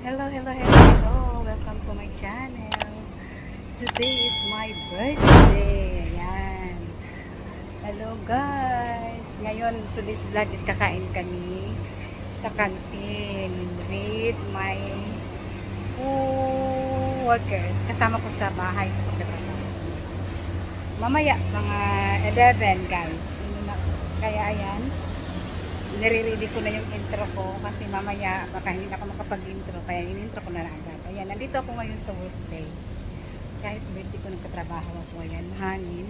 Hello, hello, hello, hello. Welcome to my channel. Today is my birthday. Ayan. Hello guys. Ngayon, today's vlog is kakain kami sa canteen with my workers. Kasama ko sa bahay sa pagkatapos. Mamaya, mga 11 guys. Kaya ayan. Nire-ready ko na yung intro ko kasi mamaya baka hindi na ako makapag-intro kaya in-intro ko na lang agad. Ayan, nandito ako ngayon sa workplace. Kahit birthday ko nagkatrabaho ako. Ayan, mahangin,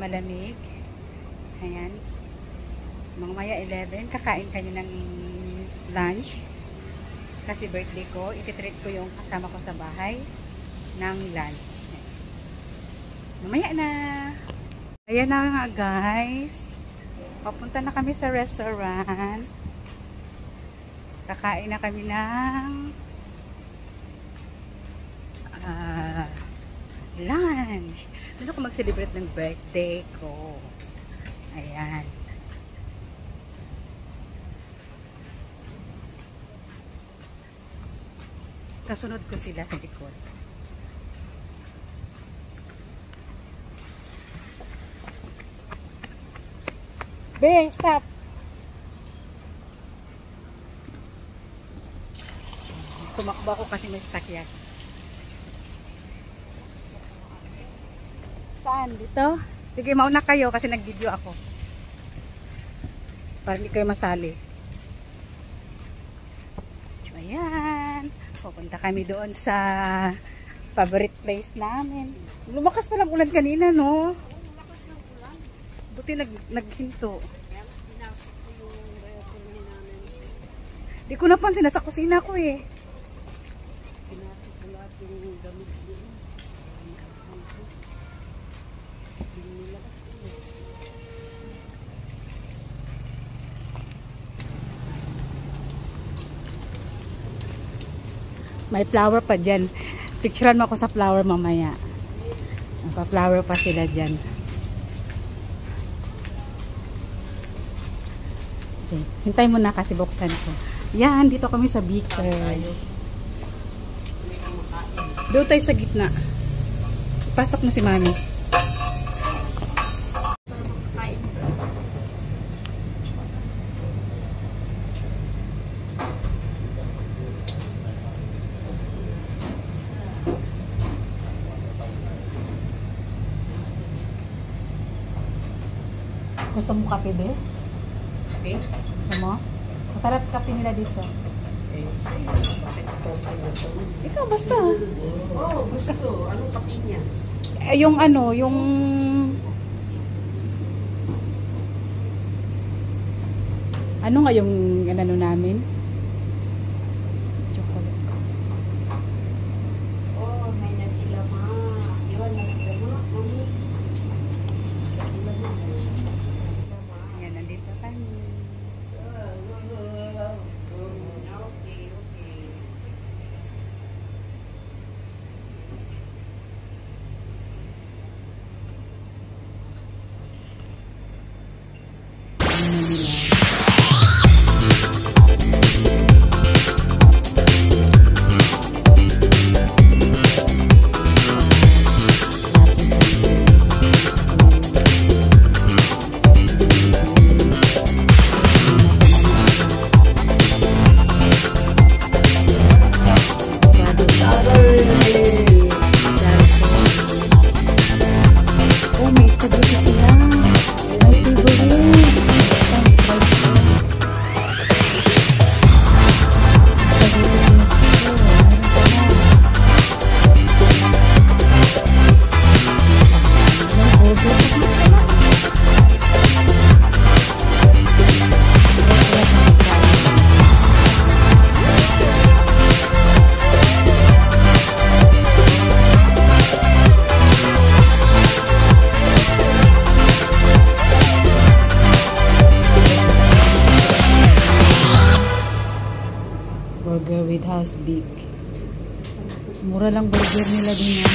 malamig. Ayan. Mamaya 11, kakain kayo ng lunch. Kasi birthday ko, ititreat ko yung kasama ko sa bahay ng lunch. Mamaya na! Ayan na nga guys. Papunta na kami sa restaurant. Kakain na kami ng lunch. Doon ako mag-celebrate ng birthday ko. Ayan. Kasunod ko sila sa likod. Be, stop! Tumakbo ako kasi may sakyan. Saan? Dito? Sige, mauna kayo kasi nag-video ako. Para hindi kayo masali. So, ayan. Pupunta kami doon sa favorite place namin. Lumakas pa lang ulan kanina, no? Buti naghinto. Di ko napansin, nasa kusina ko eh. May flower pa dyan. Picturean mo ako sa flower mamaya. Nagpa-flower pa sila dyan. Okay. Hintay mo na kasi buksan ko. Yan, dito kami sa Beakers. Doon tayo sa gitna. Pasok na si Mami. Gusto mo kape, be? Kape? Gusto mo? Masarap kape nila dito. Ikaw basta. Oh, gusto. Anong kape niya? Yung ano, yung... Ano nga yung ano namin? Chocolate ko. Oh, may nasilama. Iwan nasilama. Mami. Nasilama. Yan, nandito kami. Burger with house big. Mura lang burger nila din yan.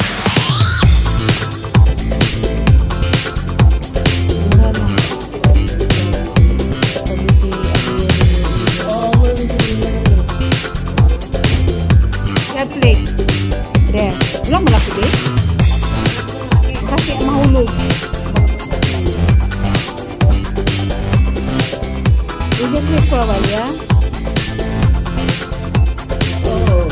Mura lang. Quality, That plate. There. Walang malaki din. Kasi mahulog. We just wait for a while, yeah? So,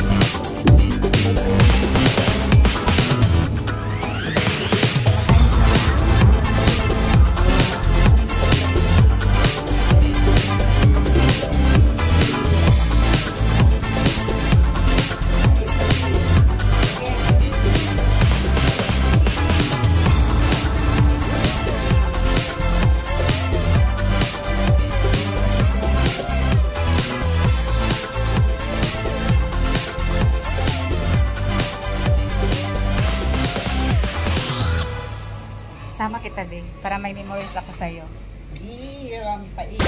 Sama kita, Be. Para may memories ako sa'yo. hirang pait.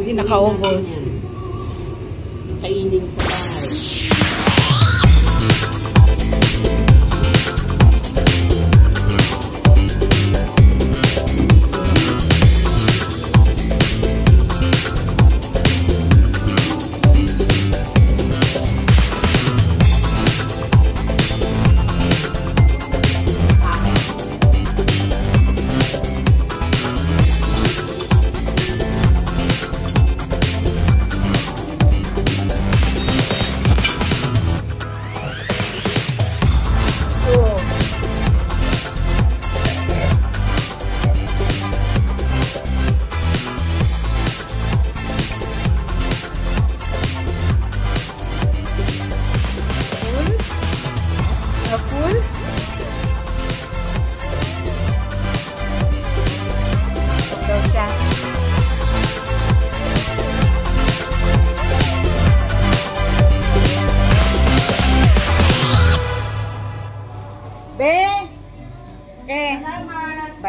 Hindi nakaubos. Kainin sa bahay.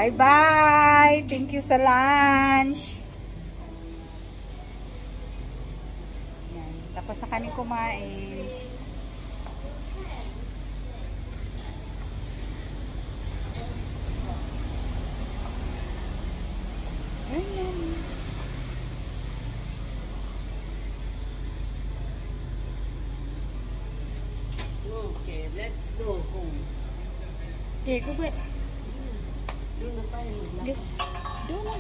Bye-bye! Thank you sa lunch! Yan. Tapos na kami kumain. Ayan. Okay, let's go home. Okay, kukwit. Doon na tayo maglakad. Doon na.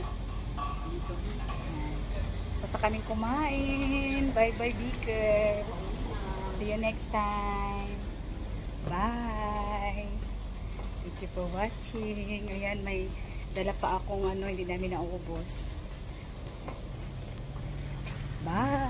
Basta kaming kumain. Bye-bye, Beakers. See you next time. Bye. Thank you for watching. Ayan, may dala pa akong hindi namin naubos. Bye.